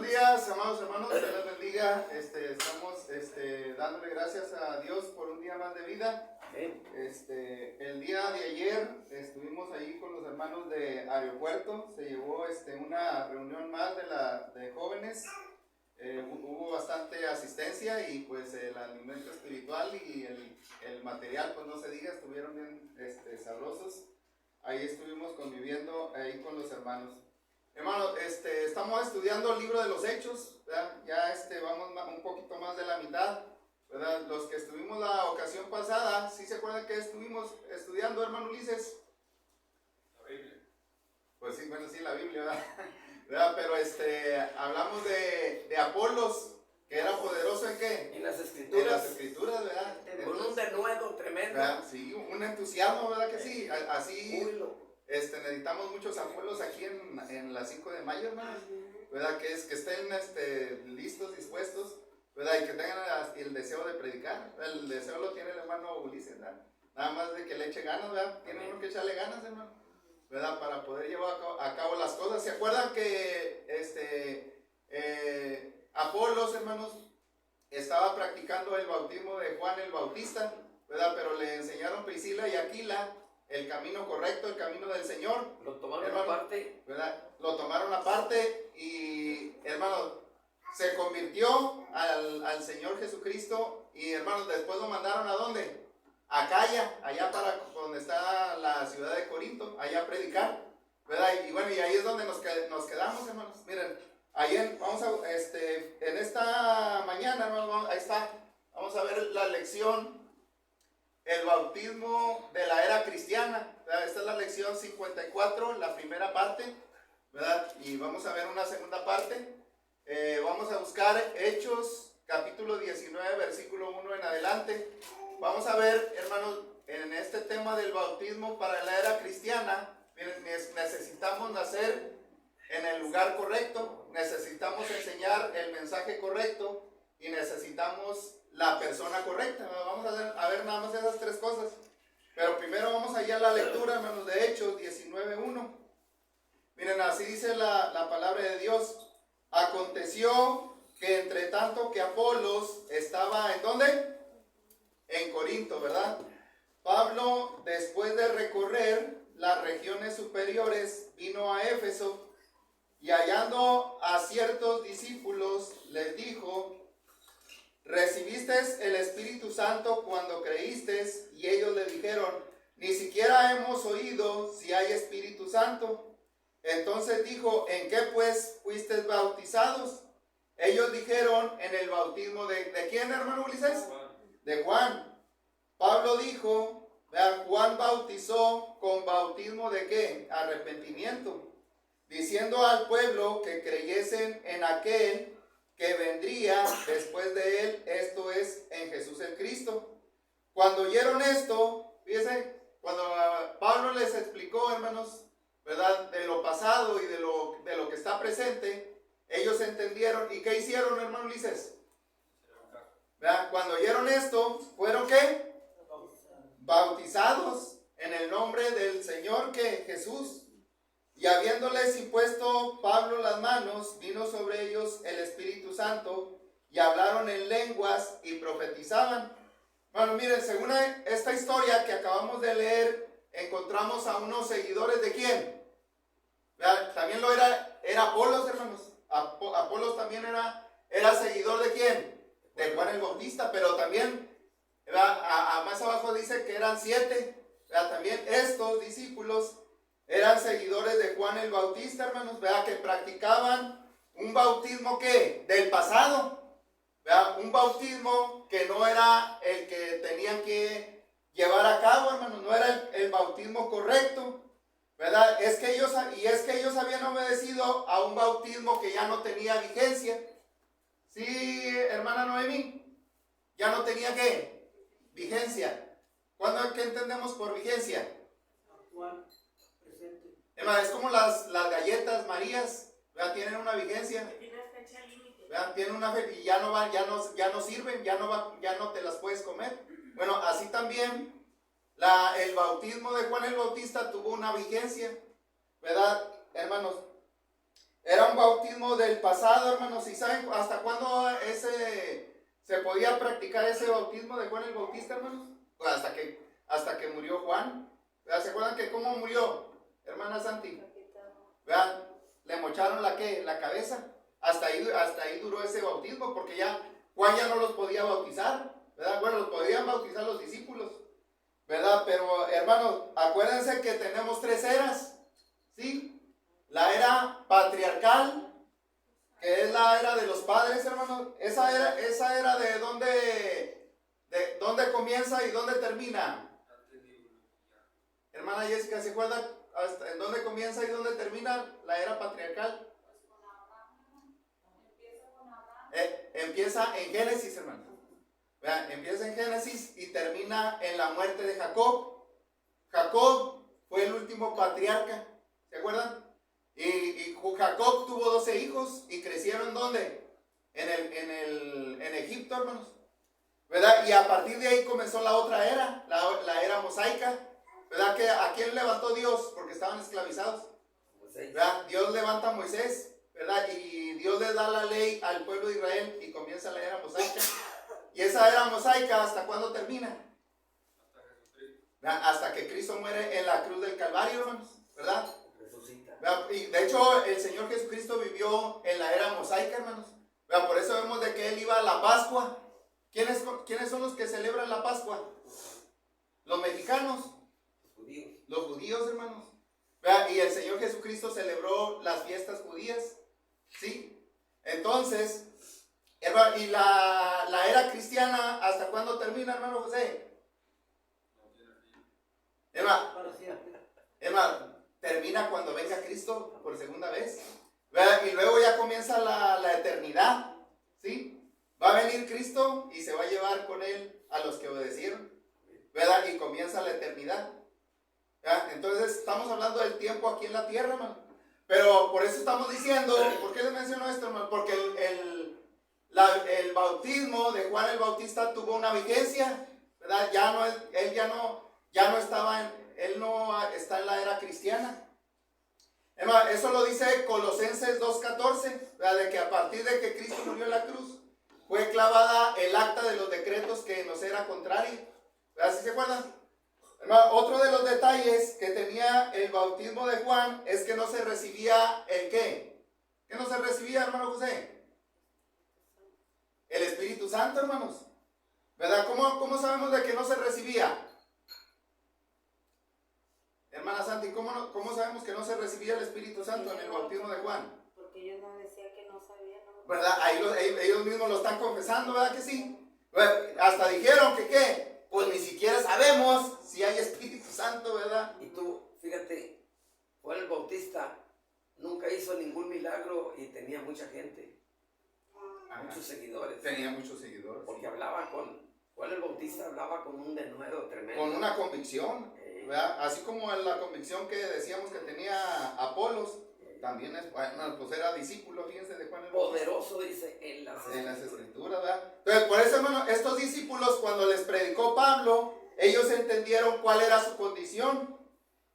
días, amados hermanos, Dios les bendiga. Estamos dándole gracias a Dios por un día más de vida. El día de ayer estuvimos ahí con los hermanos de Aeropuerto. Se llevó una reunión más de jóvenes. Hubo bastante asistencia y pues el alimento espiritual y el material, pues no se diga, estuvieron bien sabrosos. Ahí estuvimos conviviendo ahí con los hermanos. Hermano, estamos estudiando el libro de los Hechos, ¿verdad? Ya vamos un poquito más de la mitad, ¿verdad? Los que estuvimos la ocasión pasada, ¿sí se acuerdan que estuvimos estudiando, hermano Ulises? La Biblia. Pues sí, bueno, sí, la Biblia, ¿verdad? ¿Verdad? Pero hablamos de Apolos, que era poderoso ¿en qué? En las Escrituras. En las Escrituras, ¿verdad? Con un denuedo tremendo. ¿Verdad? Sí, un entusiasmo, ¿verdad que sí? Así. Júbilo. Necesitamos muchos Apolos aquí en la 5 de mayo, hermanos, ¿verdad? Que estén listos, dispuestos, ¿verdad? Y que tengan el deseo de predicar. El deseo lo tiene el hermano Ulises, ¿verdad? Nada más de que le eche ganas, ¿verdad? Tiene uno que echarle ganas, hermano, ¿verdad? Para poder llevar a cabo las cosas. ¿Se acuerdan que Apolos, hermanos, estaba practicando el bautismo de Juan el Bautista, ¿verdad? Pero le enseñaron Priscila y Aquila el camino correcto, el camino del Señor. Lo tomaron aparte, ¿verdad? Lo tomaron aparte y, hermano, se convirtió al Señor Jesucristo y, hermanos, después lo mandaron ¿a dónde? A Acaya, allá para donde está la ciudad de Corinto, allá a predicar, ¿verdad? Y bueno, y ahí es donde nos quedamos, hermanos. Miren, ahí en esta mañana, hermanos, ahí está, vamos a ver la lección. El bautismo de la era cristiana, ¿verdad? Esta es la lección 54, la primera parte, ¿verdad? Y vamos a ver una segunda parte. Vamos a buscar Hechos, capítulo 19, versículo 1 en adelante. Vamos a ver, hermanos, en este tema del bautismo para la era cristiana, miren, necesitamos nacer en el lugar correcto, necesitamos enseñar el mensaje correcto y necesitamos la persona correcta. Vamos a ver nada más esas tres cosas. Pero primero vamos allá a la lectura, hermanos, de Hechos 19:1. Miren, así dice la palabra de Dios. Aconteció que entre tanto que Apolos estaba, ¿en dónde? En Corinto, ¿verdad? Pablo, después de recorrer las regiones superiores, vino a Éfeso y hallando a ciertos discípulos, les dijo: ¿recibiste el Espíritu Santo cuando creíste? Y ellos le dijeron: ni siquiera hemos oído si hay Espíritu Santo. Entonces dijo: ¿en qué pues fuisteis bautizados? Ellos dijeron: en el bautismo ¿de quién, hermano Ulises? De Juan. Pablo dijo: Juan bautizó con bautismo ¿de qué? Arrepentimiento, diciendo al pueblo que creyesen en aquel que vendría después de él, esto es, en Jesús el Cristo. Cuando oyeron esto, fíjense, cuando Pablo les explicó, hermanos, ¿verdad?, de lo pasado y de lo que está presente, ellos entendieron. ¿Y qué hicieron, hermano Ulises? ¿Verdad? Cuando oyeron esto, ¿fueron qué? Bautizados en el nombre del Señor, que Jesús. Y habiéndoles impuesto Pablo las manos, vino sobre ellos el Espíritu Santo, y hablaron en lenguas y profetizaban. Bueno, miren, según esta historia que acabamos de leer, encontramos a unos seguidores ¿de quién? También era Apolos, hermanos. Apolos también era seguidor ¿de quién? De Juan el Bautista, pero también, más abajo dice que eran 7. También estos discípulos eran seguidores de Juan el Bautista, hermanos, ¿verdad? Que practicaban un bautismo ¿qué? Del pasado, ¿verdad? Un bautismo que no era el que tenían que llevar a cabo, hermanos, no era el bautismo correcto, ¿verdad? Es que ellos habían obedecido a un bautismo que ya no tenía vigencia. Sí, hermana Noemí, ya no tenía ¿qué? Vigencia. ¿Cuándo es que entendemos por vigencia? Actual. Es como las galletas Marías, ¿verdad? Tienen una vigencia, Tiene fecha límite. tienen una fecha y ya no sirven, ya no te las puedes comer. Bueno, así también el bautismo de Juan el Bautista tuvo una vigencia, ¿verdad, hermanos? era un bautismo del pasado, hermanos. ¿Y saben hasta cuándo se podía practicar ese bautismo de Juan el Bautista, hermanos? Pues hasta que murió Juan. ¿Verdad? ¿Se acuerdan que cómo murió, hermana Santi? ¿Verdad? Le mocharon la cabeza. Hasta ahí duró ese bautismo, porque ya Juan ya no los podía bautizar, ¿verdad? Bueno, los podían bautizar los discípulos, ¿verdad? Pero, hermanos, acuérdense que tenemos 3 eras, ¿sí? La era patriarcal, que es la era de los padres, hermanos. Esa era de dónde comienza y dónde termina. Hermana Jessica, ¿se acuerda hasta en dónde comienza y dónde termina la era patriarcal? Empieza en Génesis, hermano. Vean, empieza en Génesis y termina en la muerte de Jacob. Jacob fue el último patriarca, ¿se acuerdan? Y Jacob tuvo 12 hijos y crecieron ¿dónde? En Egipto, hermanos. ¿Verdad? Y a partir de ahí comenzó la otra era, la era mosaica. ¿Verdad? Que ¿a quién levantó Dios? Porque estaban esclavizados. ¿Verdad? Dios levanta a Moisés, ¿verdad? Y Dios le da la ley al pueblo de Israel y comienza la era mosaica. Y esa era mosaica, ¿hasta cuándo termina? Hasta que Cristo muere en la cruz del Calvario, hermanos, ¿verdad? ¿Verdad? Y de hecho, el Señor Jesucristo vivió en la era mosaica, hermanos. ¿Verdad? Por eso vemos de que Él iba a la Pascua. ¿Quiénes son los que celebran la Pascua? Los mexicanos. Los judíos, hermanos. ¿Verdad? Y el Señor Jesucristo celebró las fiestas judías, ¿sí? Entonces, hermano, y la era cristiana, ¿hasta cuándo termina, hermano José? Hermano, termina cuando venga Cristo por segunda vez, ¿verdad? Y luego ya comienza la eternidad, ¿sí? Va a venir Cristo y se va a llevar con Él a los que obedecieron, ¿verdad? Y comienza la eternidad. ¿Ya? Entonces estamos hablando del tiempo aquí en la tierra, hermano. Pero por eso estamos diciendo, ¿por qué les menciono esto, hermano? Porque el bautismo de Juan el Bautista tuvo una vigencia, ¿verdad? Él no está en la era cristiana. Hermano, eso lo dice Colosenses 2:14, ¿verdad? De que a partir de que Cristo murió en la cruz, fue clavada el acta de los decretos que nos era contrario, ¿verdad? ¿Sí se acuerdan? Otro de los detalles que tenía el bautismo de Juan es que no se recibía ¿el qué? ¿Qué no se recibía, hermano José? El Espíritu Santo, hermanos. ¿Verdad? ¿Cómo sabemos de que no se recibía? Hermana Santi, ¿cómo sabemos que no se recibía el Espíritu Santo en el bautismo de Juan? Porque yo no decía que no sabía. No. ¿Verdad? Ahí ellos mismos lo están confesando, ¿verdad que sí? Hasta dijeron que ¿qué? Pues ni siquiera sabemos si hay Espíritu Santo, ¿verdad? Y tú, fíjate, Juan el Bautista nunca hizo ningún milagro y tenía mucha gente, muchos seguidores. Tenía muchos seguidores. Porque Juan el Bautista hablaba con un denuedo tremendo. Con una convicción, ¿verdad? Así como la convicción que decíamos que tenía Apolos, también pues era discípulo, fíjense, de Juan el Bautista. Poderoso, dice, en las Escrituras, ¿verdad? Entonces, por eso, hermano, estos discípulos, cuando les predicó Pablo, ellos entendieron cuál era su condición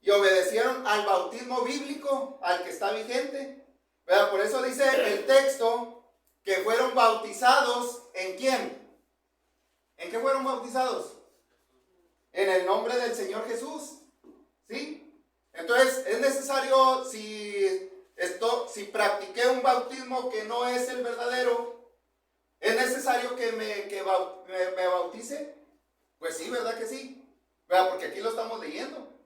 y obedecieron al bautismo bíblico, al que está vigente, ¿verdad? Por eso dice el texto que fueron bautizados, ¿en quién? ¿En qué fueron bautizados? En el nombre del Señor Jesús, ¿sí? Entonces, es necesario, si practiqué un bautismo que no es el verdadero, ¿es necesario que me bautice? Pues sí, ¿verdad que sí? ¿Verdad? Porque aquí lo estamos leyendo,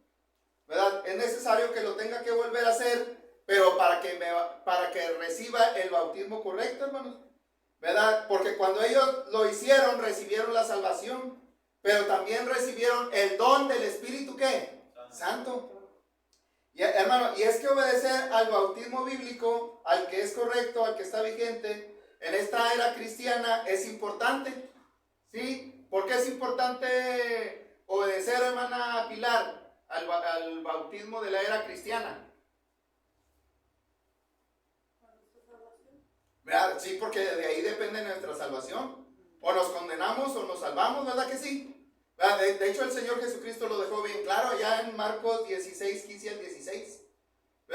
¿verdad? Es necesario que lo tenga que volver a hacer, pero para que reciba el bautismo correcto, hermanos, ¿verdad? Porque cuando ellos lo hicieron, recibieron la salvación, pero también recibieron el don del Espíritu, ¿qué? Santo. Y, hermano, y es que obedecer al bautismo bíblico, al que es correcto, al que está vigente, en esta era cristiana, es importante, ¿sí? ¿Por qué es importante obedecer, hermana Pilar, al bautismo de la era cristiana? ¿Verdad? Sí, porque de ahí depende nuestra salvación. O nos condenamos o nos salvamos, ¿verdad que sí? De hecho, el Señor Jesucristo lo dejó bien claro ya en Marcos 16, 15 al 16.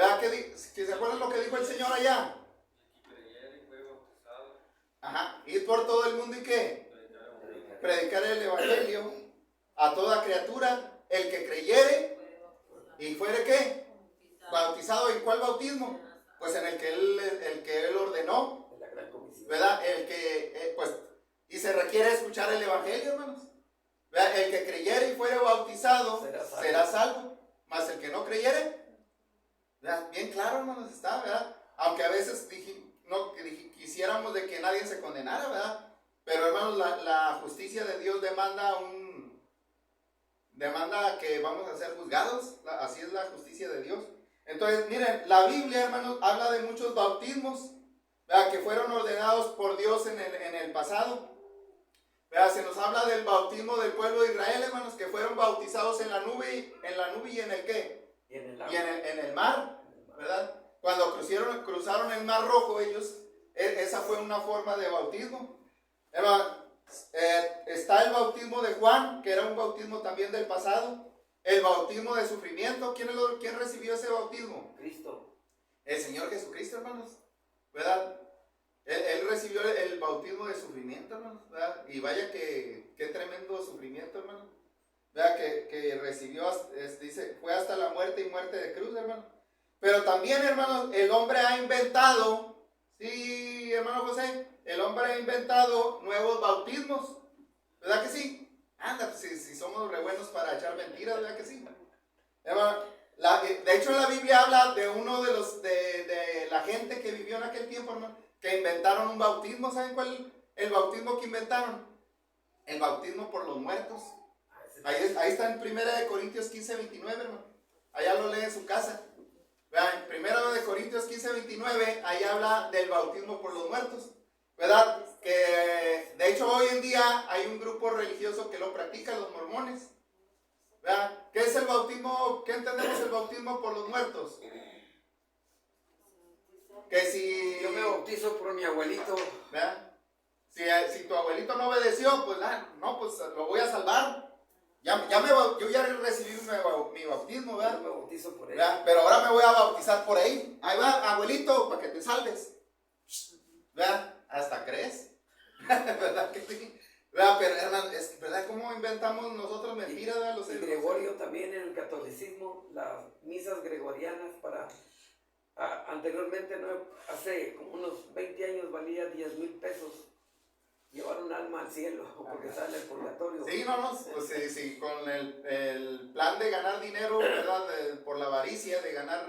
¿Verdad que se acuerdan lo que dijo el Señor allá? El que creyere y fue bautizado, Ajá, ir por todo el mundo y ¿qué? predicar Predicar el evangelio a toda criatura, el que creyere y fuere ¿qué? Bautizado. ¿En cuál bautismo? Pues en el que él ordenó, En la gran comisión. ¿verdad? El que, pues, y se requiere escuchar el evangelio, hermanos. ¿Verdad? El que creyere y fuere bautizado será salvo, mas el que no creyere, ¿verdad? Bien claro, hermanos, está, ¿verdad? Aunque a veces quisiéramos de que nadie se condenara, ¿verdad? Pero hermanos, la justicia de Dios demanda que vamos a ser juzgados. Así es la justicia de Dios. Entonces, miren, la Biblia, hermanos, habla de muchos bautismos, ¿verdad? Que fueron ordenados por Dios en el pasado. ¿Verdad? Se nos habla del bautismo del pueblo de Israel, hermanos, que fueron bautizados en la nube y en el ¿qué? Y en el agua. Y en el mar, ¿verdad? Cuando cruzaron el mar rojo ellos, esa fue una forma de bautismo. Está el bautismo de Juan, que era un bautismo también del pasado. El bautismo de sufrimiento. ¿Quién recibió ese bautismo? Cristo. El Señor Jesucristo, hermanos, ¿verdad? Él recibió el bautismo de sufrimiento, hermanos, ¿verdad? Y vaya que qué tremendo sufrimiento, hermano. ¿Verdad? Que recibió, dice, fue hasta la muerte y muerte de cruz, hermano. Pero también, hermanos, el hombre ha inventado, sí, hermano José, el hombre ha inventado nuevos bautismos, ¿verdad que sí? Anda, pues si somos re buenos para echar mentiras, ¿verdad que sí? Hermano, de hecho en la Biblia habla de uno de la gente que vivió en aquel tiempo, hermano, que inventaron un bautismo. ¿Saben cuál el bautismo que inventaron? El bautismo por los muertos. Ahí está en 1 Corintios 15, 29, hermano. Allá lo lee en su casa. Vean, en 1 Corintios 15, 29, ahí habla del bautismo por los muertos, ¿verdad? Que de hecho hoy en día hay un grupo religioso que lo practica, los mormones, ¿verdad? ¿Qué es el bautismo? ¿Qué entendemos el bautismo por los muertos? Que si Yo me bautizo por mi abuelito. ¿verdad? Si tu abuelito no obedeció, pues no, pues lo voy a salvar. Yo ya recibí mi bautismo, Yo ¿verdad? me bautizo por él. ¿Verdad? Pero ahora me voy a bautizar por él. Ahí va, abuelito, para que te salves. ¿Verdad? Hasta crees. ¿Verdad que sí? ¿Verdad? Pero hermano, ¿verdad cómo inventamos nosotros mentiras? ¿Verdad? Y Gregorio también en el catolicismo, las misas gregorianas anteriormente, ¿no? Hace como unos 20 años valía 10,000 pesos llevar un alma al cielo porque está en el purgatorio. Sí, no, pues sí, con el plan de ganar dinero, ¿verdad? Por la avaricia de ganar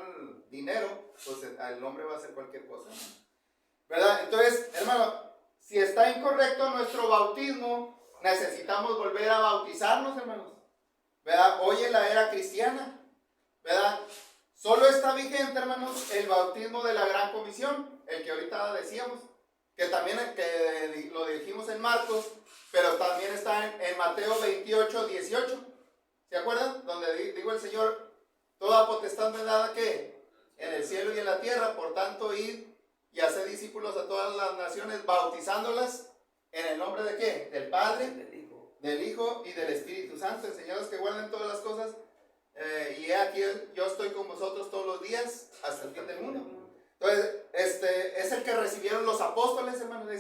dinero, pues el hombre va a hacer cualquier cosa, ¿no? ¿Verdad? Entonces, hermano, si está incorrecto nuestro bautismo, necesitamos volver a bautizarnos, hermanos, ¿verdad? Hoy en la era cristiana, ¿verdad? Solo está vigente, hermanos, el bautismo de la Gran Comisión, el que ahorita decíamos, que también lo dijimos en Marcos, pero también está en Mateo 28, 18. ¿Se acuerdan? Donde dijo el Señor, toda potestad me dada ¿qué? En el cielo y en la tierra, por tanto id y hacer discípulos a todas las naciones, bautizándolas en el nombre de ¿qué? Del Padre, del Hijo y del Espíritu Santo, enseñados que guarden todas las cosas, y he aquí yo estoy con vosotros todos los días hasta el fin del mundo. Entonces, es el que recibieron los apóstoles, hermanos.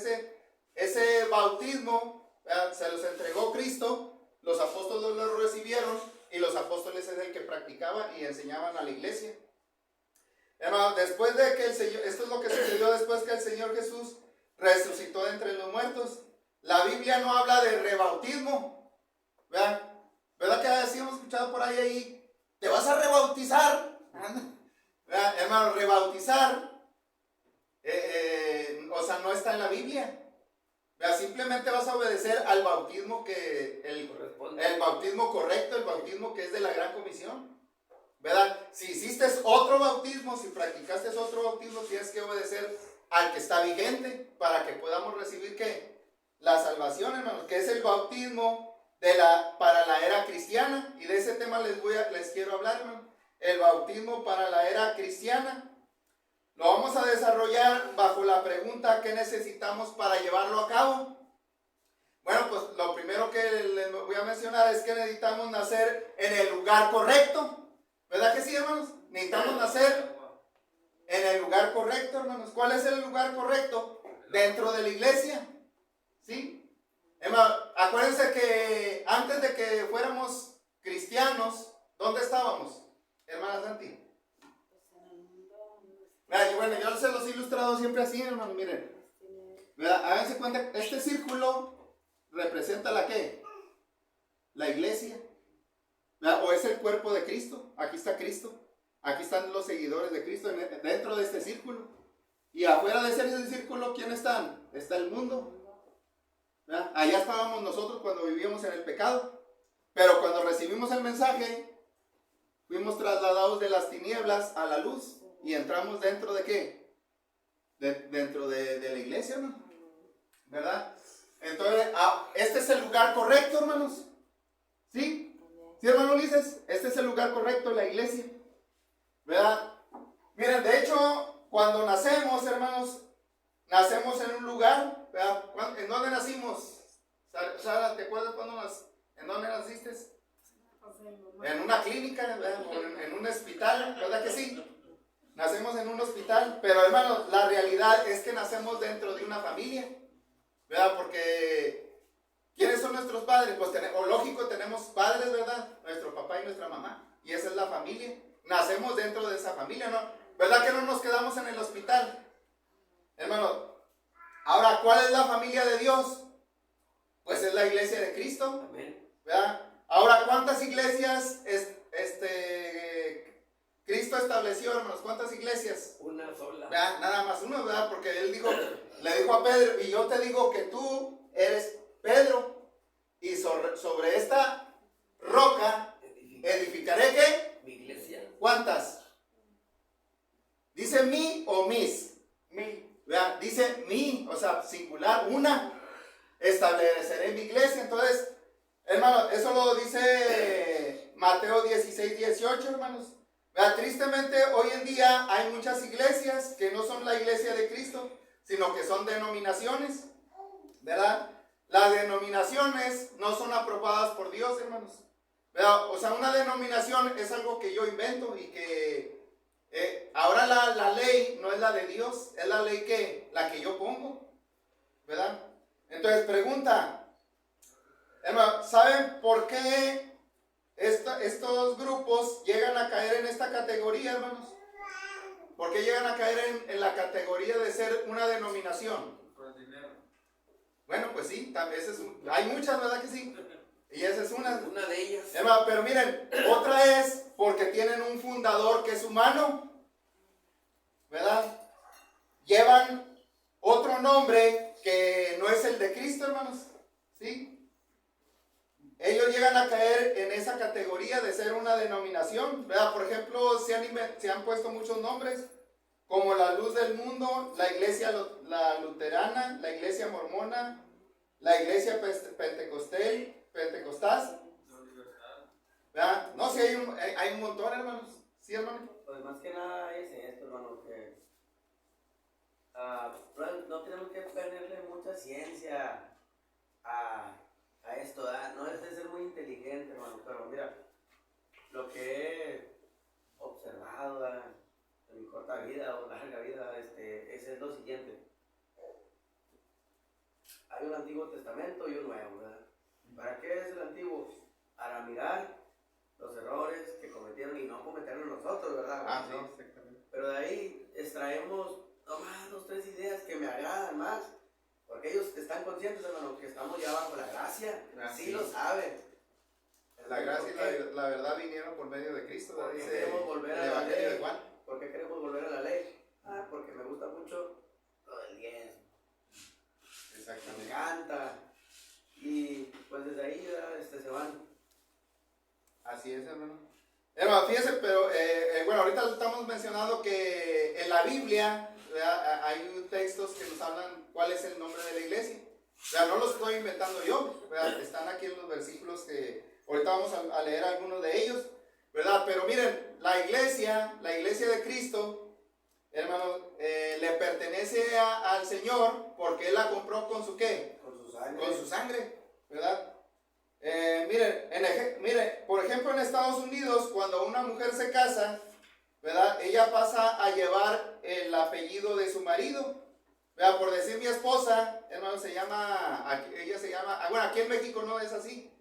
Ese bautismo, ¿verdad? Se los entregó Cristo, los apóstoles lo recibieron y los apóstoles es el que practicaban y enseñaban a la iglesia. Hermano, después de que esto es lo que sucedió después que el Señor Jesús resucitó de entre los muertos. La Biblia no habla de rebautismo, ¿verdad? ¿Verdad que así hemos escuchado por ahí? ¿Te vas a rebautizar? ¿Verdad? Hermano, rebautizar, o sea, no está en la Biblia. ¿Verdad? Simplemente vas a obedecer al bautismo el bautismo correcto, el bautismo que es de la Gran Comisión. ¿Verdad? Si hiciste otro bautismo, si practicaste otro bautismo, tienes que obedecer al que está vigente para que podamos recibir ¿qué? La salvación, hermanos, que es el bautismo para la era cristiana. Y de ese tema les quiero hablar, hermanos. El bautismo para la era cristiana. Lo vamos a desarrollar bajo la pregunta ¿qué necesitamos para llevarlo a cabo? Bueno, pues lo primero que les voy a mencionar es que necesitamos nacer en el lugar correcto. ¿Verdad que sí, hermanos? Necesitamos nacer en el lugar correcto, hermanos. ¿Cuál es el lugar correcto? Dentro de la iglesia. ¿Sí? Acuérdense que antes de que fuéramos cristianos, ¿dónde estábamos, hermana Santi? Bueno, yo se los he ilustrado siempre así, hermano, miren. Háganse cuenta, este círculo representa la ¿qué? La iglesia. O es el cuerpo de Cristo. Aquí está Cristo. Aquí están los seguidores de Cristo dentro de este círculo. Y afuera de ese círculo, ¿quién están? Está el mundo. Allá estábamos nosotros cuando vivíamos en el pecado. Pero cuando recibimos el mensaje, fuimos trasladados de las tinieblas a la luz. Y entramos dentro de ¿qué? Dentro de la iglesia, ¿no? ¿Verdad? Entonces, este es el lugar correcto, hermanos. ¿Sí? ¿Sí, hermano Ulises? Este es el lugar correcto, la iglesia. ¿Verdad? Miren, de hecho, cuando nacemos, hermanos, nacemos en un lugar, ¿verdad? ¿En dónde nacimos? Sara, ¿te acuerdas en dónde naciste? En una clínica, ¿verdad? O en un hospital, ¿verdad que sí? Nacemos en un hospital, pero hermanos, la realidad es que nacemos dentro de una familia, ¿verdad? Porque ¿quiénes son nuestros padres? Pues lógico, tenemos padres, ¿verdad? Nuestro papá y nuestra mamá, y esa es la familia. Nacemos dentro de esa familia, ¿no? ¿Verdad que no nos quedamos en el hospital? Hermano, ahora, ¿cuál es la familia de Dios? Pues es la iglesia de Cristo. Amén. ¿Verdad? Ahora, ¿cuántas iglesias Cristo estableció, hermanos? ¿Cuántas iglesias? Una sola. ¿Verdad? Nada más una, ¿verdad? Porque él le dijo a Pedro, y yo te digo que tú eres Pedro, y sobre esta roca edificaré ¿qué? Mi iglesia. ¿Cuántas? ¿Dice mi o mis? Mi. ¿Verdad? Dice mi, o sea, singular, una. Estableceré mi iglesia. Entonces, hermano, eso lo dice Mateo 16, 18, hermanos. ¿Verdad? Tristemente, hoy en día hay muchas iglesias que no son la iglesia de Cristo, sino que son denominaciones, ¿verdad? Las denominaciones no son aprobadas por Dios, hermanos, ¿verdad? O sea, una denominación es algo que yo invento y que ahora la ley no es la de Dios, es la ley la que yo pongo, ¿verdad? Entonces, pregunta, hermano, ¿saben por qué estos grupos llegan a caer en esta categoría, hermanos? ¿Por qué llegan a caer en la categoría de ser una denominación? Por dinero. Bueno, pues sí, también hay muchas, ¿verdad que sí? Y esa es una. Una de ellas. Hermano, pero miren, otra es porque tienen un fundador que es humano, ¿verdad? Llevan otro nombre que no es el de Cristo, hermanos, ¿sí? Ellos llegan a caer en esa categoría de ser una denominación, ¿verdad? Por ejemplo, se han puesto muchos nombres, como la Luz del Mundo, la Iglesia la Luterana, la Iglesia Mormona, la Iglesia Pentecostal, ¿verdad? No, sí, hay un montón, hermanos. ¿Sí, hermano? Pues más que nada es esto, hermano, que no tenemos que ponerle mucha ciencia a esto, ¿verdad? No es de ser muy inteligente, hermano, pero mira, lo que he observado, ¿verdad? En mi corta vida o larga vida, es lo siguiente. Hay un Antiguo Testamento y un Nuevo, ¿verdad? ¿Para qué es el Antiguo? Para mirar los errores que cometieron y no cometerlos nosotros, ¿verdad? Ah, sí, exactamente. Pero de ahí extraemos nomás 2, 3 ideas que me agradan más, porque ellos están conscientes, hermano, que estamos ya bajo la gracia, sí lo saben. La gracia y la verdad vinieron por medio de Cristo, ¿Por qué dice queremos volver a el la Evangelio de ley? Juan. ¿Por qué queremos volver a la ley? Porque me gusta mucho lo del diezmo. Me Exactamente. encanta. Y pues desde ahí ya se van. Así es, hermano. Hermano, fíjese, pero bueno, ahorita estamos mencionando que en la Biblia, ¿verdad? Hay textos que nos hablan cuál es el nombre de la iglesia. ¿Verdad? No los estoy inventando yo, ¿verdad? Están aquí en los versículos que ahorita vamos a leer algunos de ellos, ¿verdad? Pero miren, la iglesia de Cristo, hermano, le pertenece al Señor porque Él la compró con su ¿qué? Con su sangre. Con su sangre, ¿verdad? Miren, por ejemplo en Estados Unidos, cuando una mujer se casa, ¿verdad? Ella pasa a llevar el apellido de su marido. ¿Verdad? Por decir mi esposa, hermano, ella se llama, bueno, aquí en México no es así.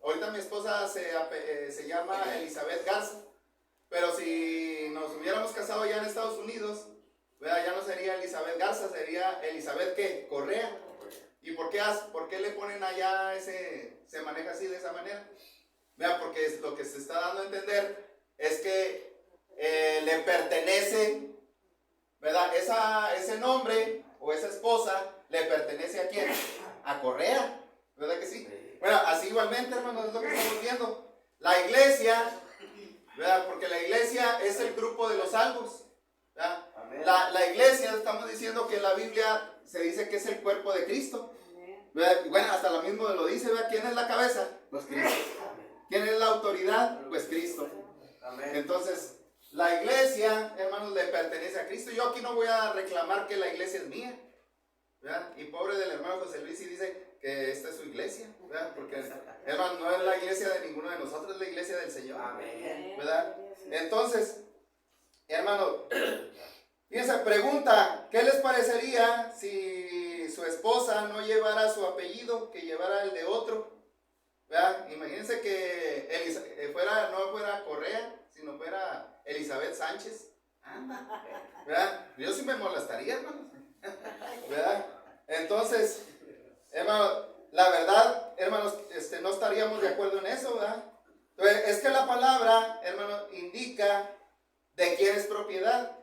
Ahorita mi esposa se llama Elizabeth Garza. Pero si nos hubiéramos casado ya en Estados Unidos, ¿verdad? Ya no sería Elizabeth Garza, sería Elizabeth ¿qué? Correa. ¿Y por qué le ponen allá se maneja así de esa manera? ¿Verdad? Porque lo que se está dando a entender es que le pertenece, ¿verdad? Ese nombre o esa esposa le pertenece ¿a quién? A Correa, ¿verdad que sí? Bueno, así igualmente, hermanos, es lo que estamos viendo. La iglesia, ¿verdad? Porque la iglesia es el grupo de los salvos, ¿verdad? La iglesia, estamos diciendo que en la Biblia se dice que es el cuerpo de Cristo, ¿verdad? Y bueno, hasta lo mismo lo dice, ¿verdad? ¿Quién es la cabeza? Pues Cristo. ¿Quién es la autoridad? Pues Cristo. Entonces, la iglesia, hermanos, le pertenece a Cristo. Yo aquí no voy a reclamar que la iglesia es mía, ¿verdad? Y pobre del hermano José Luis, y dice que esta es su iglesia, ¿verdad? Porque, hermano, no es la iglesia de ninguno de nosotros, es la iglesia del Señor, ¿verdad? Entonces, hermano, fíjense, pregunta, ¿qué les parecería si su esposa no llevara su apellido, que llevara el de otro? ¿Verdad? Imagínense que no fuera Correa, sino fuera Elizabeth Sánchez. ¿Verdad? Yo sí me molestaría, hermano. ¿Verdad? Entonces, hermano, la verdad, hermanos, no estaríamos de acuerdo en eso, ¿verdad? Entonces, es que la palabra, hermano, indica de quién es propiedad.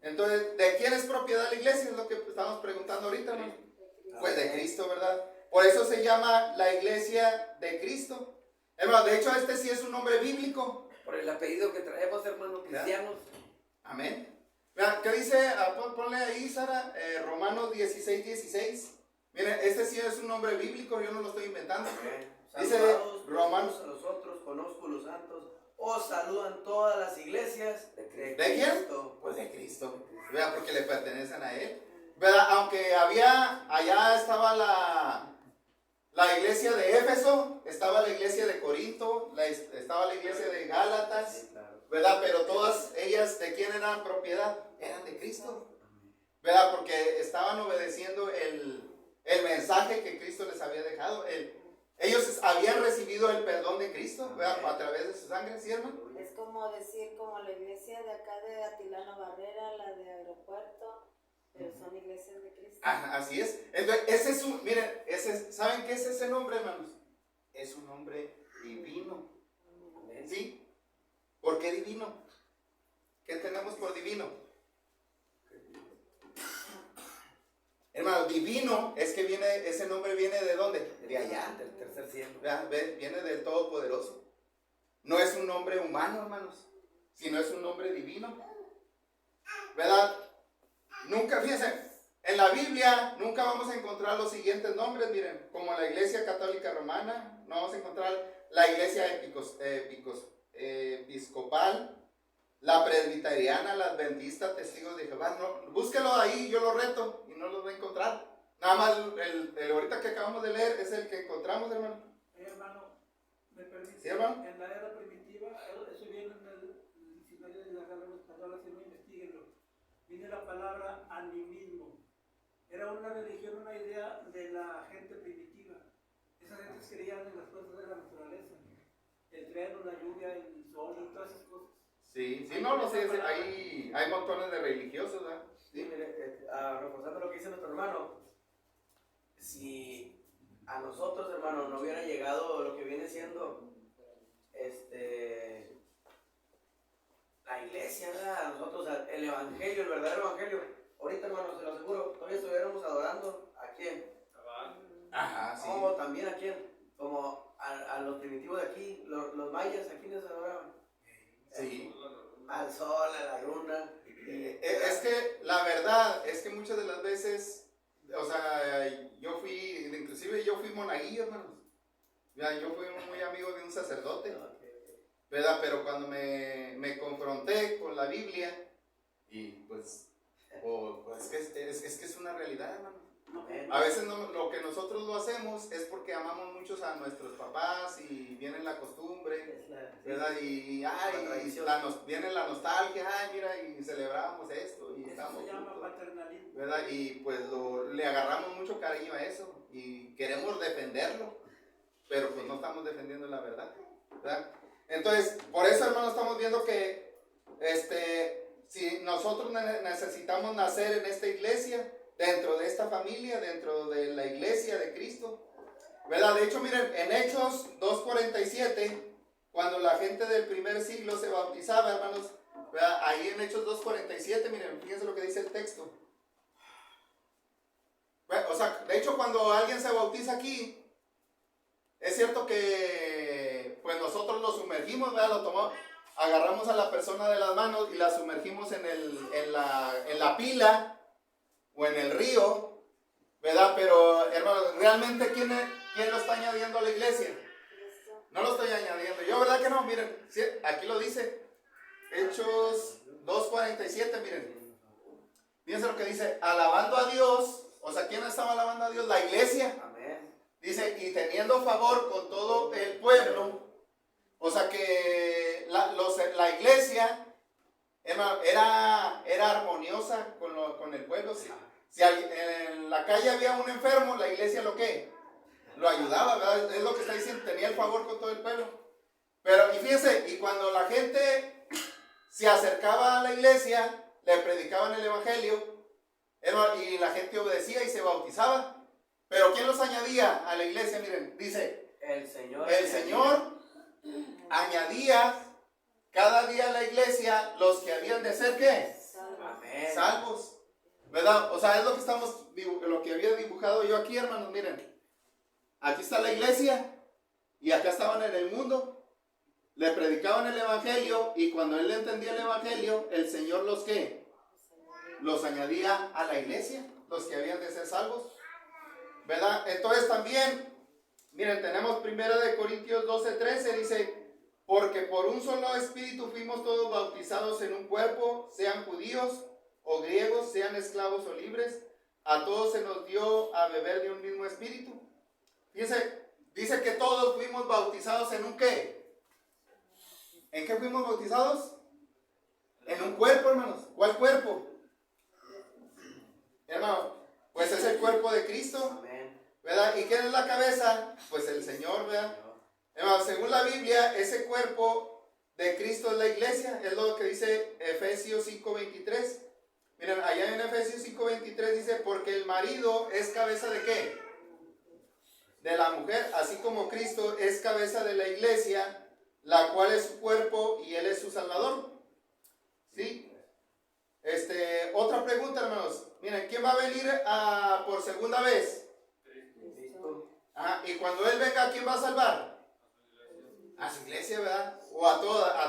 Entonces, ¿de quién es propiedad la iglesia? Es lo que estamos preguntando ahorita, hermano. Pues de Cristo, ¿verdad? Por eso se llama la iglesia de Cristo. Hermano, de hecho, sí es un nombre bíblico. Por el apellido que traemos, hermanos cristianos. Amén. Vean, ¿qué dice? Ponle ahí, Sara, Romanos 16:16. Miren, sí es un nombre bíblico, yo no lo estoy inventando. Dice Romanos. A nosotros, conozco los santos, os saludan todas las iglesias de Cristo. ¿De quién? Pues de Cristo. Vean, porque le pertenecen a Él. ¿Verdad? Aunque allá estaba la iglesia de Éfeso, estaba la iglesia de Corinto, estaba la iglesia de Gálatas, ¿verdad? Pero todas ellas, ¿de quién eran propiedad? Eran de Cristo, ¿verdad? Porque estaban obedeciendo el mensaje que Cristo les había dejado. Ellos habían recibido el perdón de Cristo, ¿verdad? A través de su sangre, ¿sí, hermano? Es como decir, como la iglesia de acá de Atilano Barrera, la de Aeropuerto, pero son iglesias de Cristo. Así es. Entonces, miren, ¿saben qué es ese nombre, hermanos? Es un nombre divino. ¿Sí? ¿Por qué divino? ¿Qué tenemos por divino? Hermano, divino es que ese nombre viene ¿de dónde? De allá. Del tercer cielo. Viene del Todopoderoso. No es un nombre humano, hermanos, sino es un nombre divino. ¿Verdad? Nunca, fíjense, en la Biblia nunca vamos a encontrar los siguientes nombres, miren, como la Iglesia Católica Romana, no vamos a encontrar la Iglesia Episcopal, la Presbiteriana, la Adventista, Testigos de Jehová. No, búsquelo ahí, yo lo reto y no los va a encontrar. Nada más el ahorita que acabamos de leer es el que encontramos, hermano. Hermano, ¿me permite? ¿Sí, hermano? En la era primitiva, eso viene en el diccionario de la Real Española, si no investiguenlo, viene la palabra animismo. Era una religión, una idea de la gente primitiva. Esas gentes creían en las cosas de la naturaleza, el trueno, la lluvia, el sol y todas esas cosas. Sí, no sé, hay montones de religiosos, ¿verdad? Sí, mire, reforzando lo que dice nuestro hermano, si a nosotros, hermano, no hubiera llegado lo que viene siendo la iglesia, ¿verdad? A nosotros, el evangelio, el verdadero evangelio, ahorita, hermano, se lo aseguro, todavía estuviéramos adorando ¿a quién? Ajá, sí. No, también a quién, como a los primitivos de aquí, los mayas, ¿a quiénes adoraban? Sí. Al sol, a la luna. Es que la verdad es que muchas de las veces, o sea, inclusive yo fui monaguillo, hermanos. Yo fui muy amigo de un sacerdote, ¿verdad? Pero cuando me confronté con la Biblia, y pues es que es una realidad, hermano. Amén. A veces lo que nosotros lo hacemos es porque amamos muchos a nuestros papás y viene la costumbre, Es la- ¿verdad? Y La ay, tradición. viene la nostalgia, ay, mira, y celebramos esto y Eso estamos se llama juntos, paternalismo. ¿verdad? Y pues le agarramos mucho cariño a eso y queremos defenderlo, pero pues no estamos defendiendo la verdad, ¿verdad? Entonces, por eso, hermanos, estamos viendo que si nosotros necesitamos nacer en esta iglesia, dentro de esta familia, dentro de la iglesia de Cristo, ¿verdad? De hecho, miren, en Hechos 2:47, cuando la gente del primer siglo se bautizaba, hermanos, ¿verdad? Ahí en Hechos 2:47, miren, fíjense lo que dice el texto. Bueno, o sea, de hecho, cuando alguien se bautiza aquí, es cierto que pues nosotros lo sumergimos, ¿verdad? Lo tomamos, agarramos a la persona de las manos y la sumergimos en la pila o en el río, ¿verdad? Pero, hermanos, ¿realmente quién lo está añadiendo a la iglesia? Cristo. No lo estoy añadiendo. Yo, ¿verdad que no? Miren, sí, aquí lo dice. Hechos 2:47, miren. Fíjense lo que dice, alabando a Dios. O sea, ¿quién estaba alabando a Dios? La iglesia. Amén. Dice, y teniendo favor con todo el pueblo. O sea que la iglesia era armoniosa con el pueblo. Si en la calle había un enfermo, la iglesia lo ayudaba, ¿verdad? Es lo que está diciendo, tenía el favor con todo el pueblo. Pero, y fíjense, y cuando la gente se acercaba a la iglesia, le predicaban el evangelio, y la gente obedecía y se bautizaba. Pero ¿quién los añadía a la iglesia? Miren, dice, El Señor. el Señor añadía cada día a la iglesia los que habían de ser, ¿qué? Amén. Salvos, ¿verdad? O sea, es lo que lo que había dibujado yo aquí, hermanos. Miren, aquí está la iglesia y acá estaban en el mundo, le predicaban el evangelio, y cuando él entendía el evangelio, el Señor los añadía a la iglesia, los que habían de ser salvos, ¿verdad? Entonces también, miren, tenemos 1 Corintios 12:13, dice, porque por un solo espíritu fuimos todos bautizados en un cuerpo, sean judíos o griegos, sean esclavos o libres, a todos se nos dio a beber de un mismo espíritu. Fíjense, dice que todos fuimos bautizados en un ¿qué? ¿En qué fuimos bautizados? En un cuerpo, hermanos. ¿Cuál cuerpo? Hermano, pues es el cuerpo de Cristo, Amén. ¿verdad? ¿Y quién es la cabeza? Pues el Señor, ¿verdad? Hermano, según la Biblia, ese cuerpo de Cristo es la iglesia, es lo que dice Efesios 5:23. Miren, allá en Efesios 5:23 dice, porque el marido es cabeza de ¿qué? De la mujer, así como Cristo es cabeza de la iglesia, la cual es su cuerpo y él es su salvador. ¿Sí? Otra pregunta, hermanos. Miren, ¿quién va a venir por segunda vez? Cristo. Y cuando él venga, ¿quién va a salvar? A su iglesia, ¿verdad? O a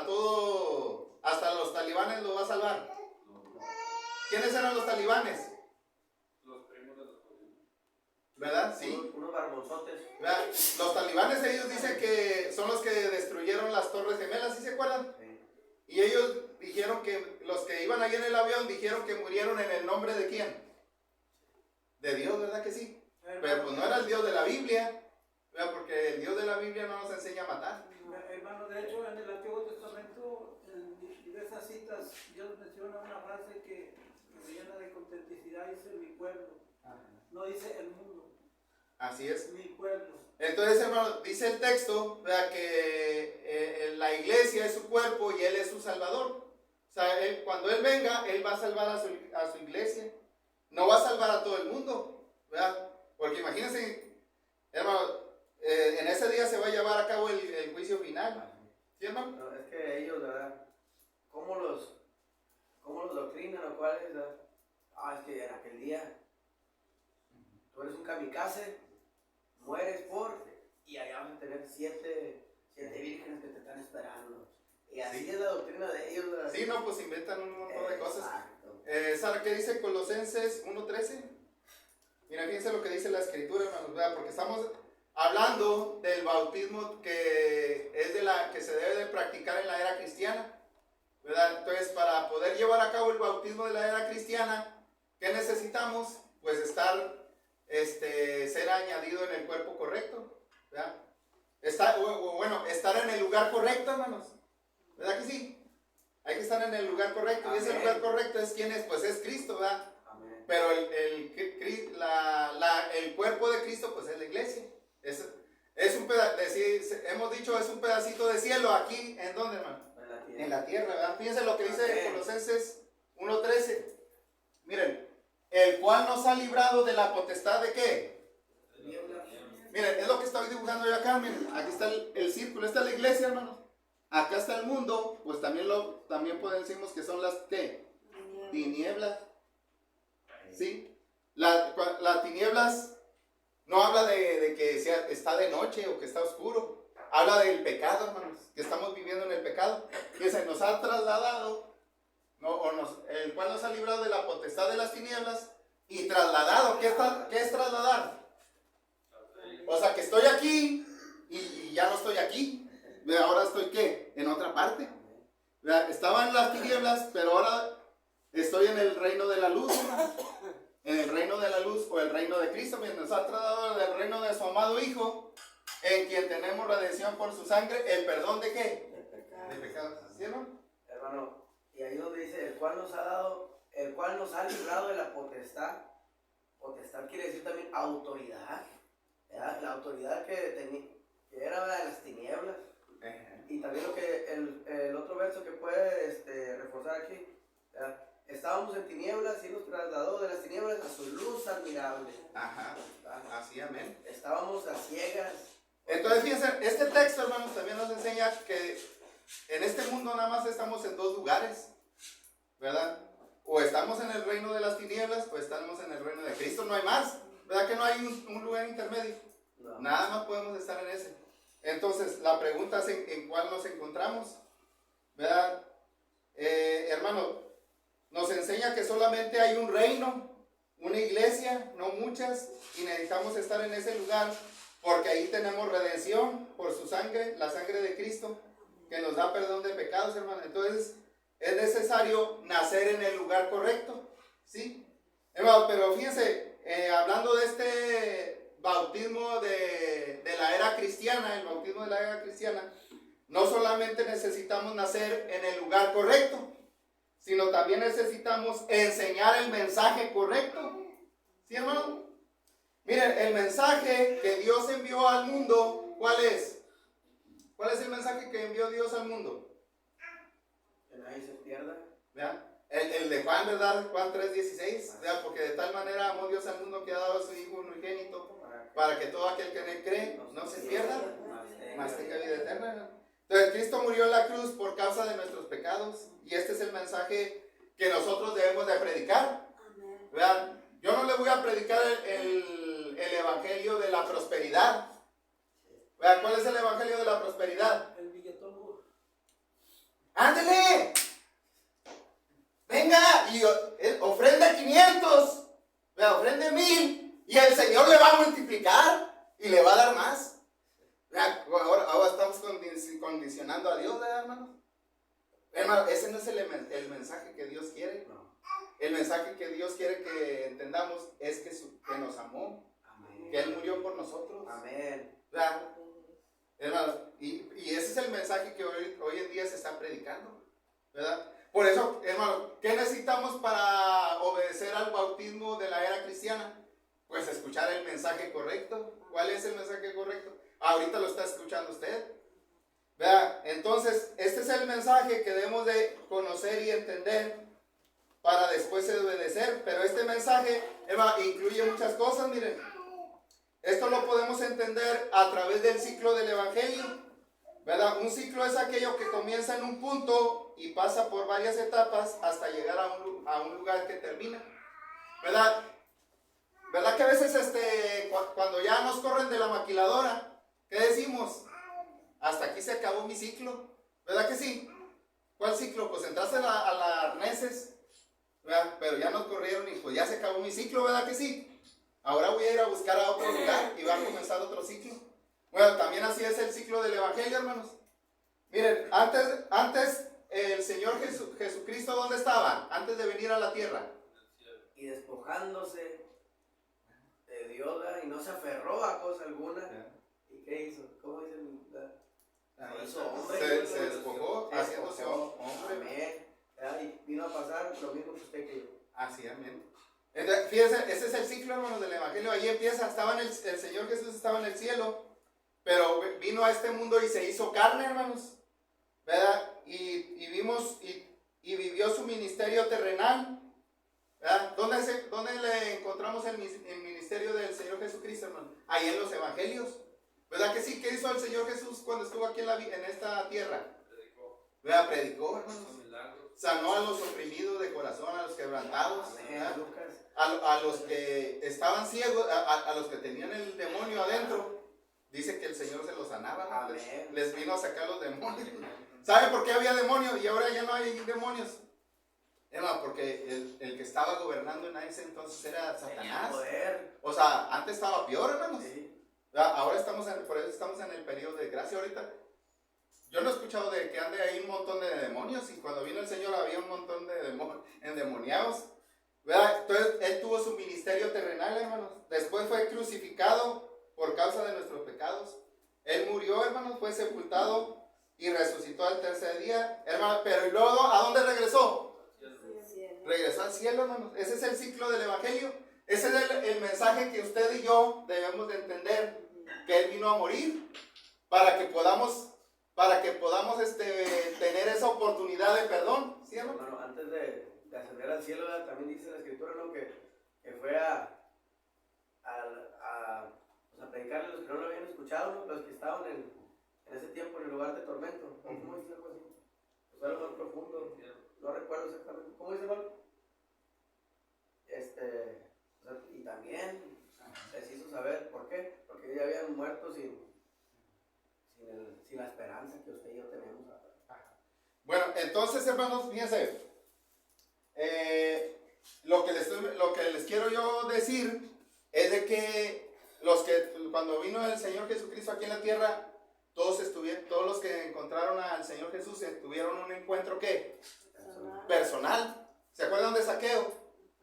todo, hasta los talibanes lo va a salvar. ¿Quiénes eran los talibanes? Los primos de los judíos. ¿Verdad? Sí. Unos barbonzotes. ¿Verdad? Los talibanes, ellos dicen que son los que destruyeron las Torres Gemelas, ¿sí se acuerdan? Sí. Y ellos dijeron que los que iban ahí en el avión dijeron que murieron en el nombre de ¿quién? De Dios, ¿verdad que sí? Pero pues no era el Dios de la Biblia, ¿verdad? Porque el Dios de la Biblia no nos enseña a matar. Hermano, de hecho, en el Antiguo Testamento, en diversas citas, Dios menciona una frase que me llena de contenticidad, dice mi pueblo. No dice el mundo, Así es. mi pueblo. Entonces, hermano, dice el texto, ¿verdad? Que la iglesia es su cuerpo y él es su salvador. O sea, cuando él venga, él va a salvar a su iglesia. No va a salvar a todo el mundo, ¿verdad? Porque imagínense, hermano, en ese día se va a llevar a cabo el juicio final. ¿Sí, hermano? No, es que ellos, ¿verdad? ¿Cómo los doctrinan o cuál es? ¿Verdad? Es que en aquel día tú eres un kamikaze, mueres y allá vas a tener siete vírgenes que te están esperando. Y así Sí. es la doctrina de ellos, ¿verdad? Sí, no, pues inventan un montón de cosas. Exacto. Sara, ¿qué dice Colosenses 1:13? Mira, fíjense lo que dice la escritura, hermanos, ¿verdad? Porque estamos hablando del bautismo que es que se debe de practicar en la era cristiana, ¿verdad? Entonces, para poder llevar a cabo el bautismo de la era cristiana, ¿qué necesitamos? Pues estar ser añadido en el cuerpo correcto, ¿verdad? Bueno, estar en el lugar correcto, hermanos, ¿verdad que sí? Hay que estar en el lugar correcto. Y ese Amén. lugar correcto es ¿quién es? Pues es Cristo, ¿verdad? Amén. Pero el cuerpo de Cristo pues es la iglesia. Es un hemos dicho, es un pedacito de cielo aquí, ¿en dónde, hermano? En la tierra. En la tierra, ¿verdad? Fíjense lo que dice Amén. Colosenses 1:13. Miren, el cual nos ha librado de la potestad de ¿qué? Miren, es lo que estoy dibujando yo acá. Miren, aquí está el círculo, esta es la iglesia, hermanos. Acá está el mundo, pues también decimos que son las ¿qué? Tinieblas. ¿Sí? Las tinieblas no habla de que está de noche o que está oscuro. Habla del pecado, hermanos, que estamos viviendo en el pecado. Que se nos ha trasladado, el cual nos ha librado de la potestad de las tinieblas y trasladado. ¿Qué es trasladar? O sea, que estoy aquí y ya no estoy aquí. Ahora estoy ¿qué? En otra parte. Estaba en las tinieblas, pero ahora estoy en el reino de la luz. En el reino de la luz o el reino de Cristo. Nos ha tratado del reino de su amado Hijo, en quien tenemos redención por su sangre. ¿El perdón de qué? De pecados. ¿Sí, hermano? Hermano, y ahí donde dice, el cual nos ha librado de la potestad. Potestad quiere decir también autoridad. ¿Verdad? La autoridad que era de las tinieblas. Y también lo que el otro verso que puede reforzar aquí, ¿verdad? Estábamos en tinieblas y nos trasladó de las tinieblas a su luz admirable. Ajá, así, amén. Estábamos a ciegas. Entonces, fíjense, este texto, hermanos, también nos enseña que en este mundo nada más estamos en dos lugares, ¿verdad? O estamos en el reino de las tinieblas, o estamos en el reino de Cristo, no hay más. ¿Verdad que no hay un lugar intermedio? No. Nada más podemos estar en ese. Entonces, la pregunta es en cuál nos encontramos, ¿verdad? Hermano, nos enseña que solamente hay un reino, una iglesia, no muchas, y necesitamos estar en ese lugar porque ahí tenemos redención por su sangre, la sangre de Cristo, que nos da perdón de pecados, hermano. Entonces, es necesario nacer en el lugar correcto, ¿sí? Hermano, pero fíjense, hablando de este bautismo de la era cristiana, el bautismo de la era cristiana, no solamente necesitamos nacer en el lugar correcto, sino también necesitamos enseñar el mensaje correcto. ¿Sí, hermano? Miren, el mensaje que Dios envió al mundo, ¿cuál es? ¿Cuál es el mensaje que envió Dios al mundo? Que nadie se pierda. ¿Vean? El de Juan, ¿verdad? Juan 3:16, ¿verdad? Porque de tal manera amó Dios al mundo que ha dado a su Hijo unigénito, para que todo aquel que en él cree no se pierda, mas tenga vida eterna. Entonces, Cristo murió en la cruz por causa de nuestros pecados, y este es el mensaje que nosotros debemos de predicar. Vean, yo no le voy a predicar el evangelio de la prosperidad. Vean, ¿cuál es el evangelio de la prosperidad? El billetón. ¡Ándele! Venga, y ofrenda 500, ofrende 1000, y el Señor le va a multiplicar y le va a dar más. Ahora estamos condicionando a Dios, ¿verdad, hermanos? Hermano, ese no es el mensaje que Dios quiere. No. El mensaje que Dios quiere que entendamos es que nos amó, Amén. que Él murió por nosotros. Amén. ¿Verdad? Hermanos, y ese es el mensaje que hoy en día se está predicando, ¿verdad? Por eso, hermano, ¿qué necesitamos para obedecer al bautismo de la era cristiana? Pues escuchar el mensaje correcto. ¿Cuál es el mensaje correcto? Ahorita lo está escuchando usted. ¿Verdad? Entonces, este es el mensaje que debemos de conocer y entender para después obedecer. Pero este mensaje, incluye muchas cosas, miren. Esto lo podemos entender a través del ciclo del evangelio, ¿verdad? Un ciclo es aquello que comienza en un punto y pasa por varias etapas hasta llegar a un lugar que termina, ¿verdad? ¿Verdad que a veces cuando ya nos corren de la maquiladora, ¿qué decimos? Hasta aquí se acabó mi ciclo, ¿verdad que sí? ¿Cuál ciclo? Pues entraste a la arneses, ¿verdad? Pero ya nos corrieron y pues ya se acabó mi ciclo, ¿verdad que sí? Ahora voy a ir a buscar a otro lugar y va a comenzar otro ciclo. Bueno, también así es el ciclo del evangelio, hermanos. Miren, antes el Señor Jesucristo, ¿dónde estaba? Antes de venir a la tierra. Y despojándose de Dios, y no se aferró a cosa alguna. Ya. ¿Y qué hizo? ¿Cómo dice Ahí Se hizo está. hombre. Se despojó, Se haciéndose despojó. hombre. Amén. ¿Verdad? Y vino a pasar lo mismo que usted que yo. Así, amén. Entonces, fíjense, ese es el ciclo, hermanos, del Evangelio. Ahí empieza, el Señor Jesús estaba en el cielo, pero vino a este mundo y se hizo carne, hermanos, ¿verdad? Y vimos, y vivió su ministerio terrenal, ¿verdad? ¿Dónde le encontramos el ministerio del Señor Jesucristo, hermano? Ahí en los Evangelios, ¿verdad que sí? ¿Qué hizo el Señor Jesús cuando estuvo aquí en esta tierra? Predicó. ¿Verdad? Predicó, hermanos. Hizo milagros. Sanó a los oprimidos de corazón, a los quebrantados, ¿verdad? Lucas. A los que estaban ciegos, a los que tenían el demonio adentro, dice que el Señor se los sanaba, ¿no? Amén. Les vino a sacar los demonios. ¿Saben por qué había demonios y ahora ya no hay demonios? Hermano, porque el que estaba gobernando en ese entonces era Tenía Satanás. poder. O sea, antes estaba peor, hermanos. Sí. Ahora por eso estamos en el periodo de gracia ahorita. Yo no he escuchado de que ande ahí un montón de demonios, y cuando vino el Señor había un montón de endemoniados, ¿verdad? Entonces Él tuvo su ministerio terrenal, hermanos. Después fue crucificado por causa de nuestros pecados. Él murió, hermanos, fue sepultado y resucitó al tercer día, hermanos. Pero ¿y luego a dónde regresó? Regresó al cielo, hermanos. Ese es el ciclo del Evangelio. Ese es el mensaje que usted y yo debemos de entender, que Él vino a morir para que podamos tener esa oportunidad de perdón, ¿sí, hermano? Bueno, antes de ascender al cielo, ¿verdad? También dice la escritura, ¿no? Que fue a predicarle a los que no lo habían escuchado, ¿no? Los que estaban en ese tiempo en el lugar de tormento. ¿Cómo dice algo así? Pues fue lo más profundo. No recuerdo exactamente. ¿Cómo dice, hermano? Y también les hizo saber por qué. Porque ya habían muerto sin la esperanza que usted y yo tenemos. Bueno, entonces, hermanos, fíjense, lo que les quiero yo decir es de que cuando vino el Señor Jesucristo aquí en la tierra, todos los que encontraron al Señor Jesús tuvieron un encuentro, ¿qué? Personal. ¿Se acuerdan de Zaqueo?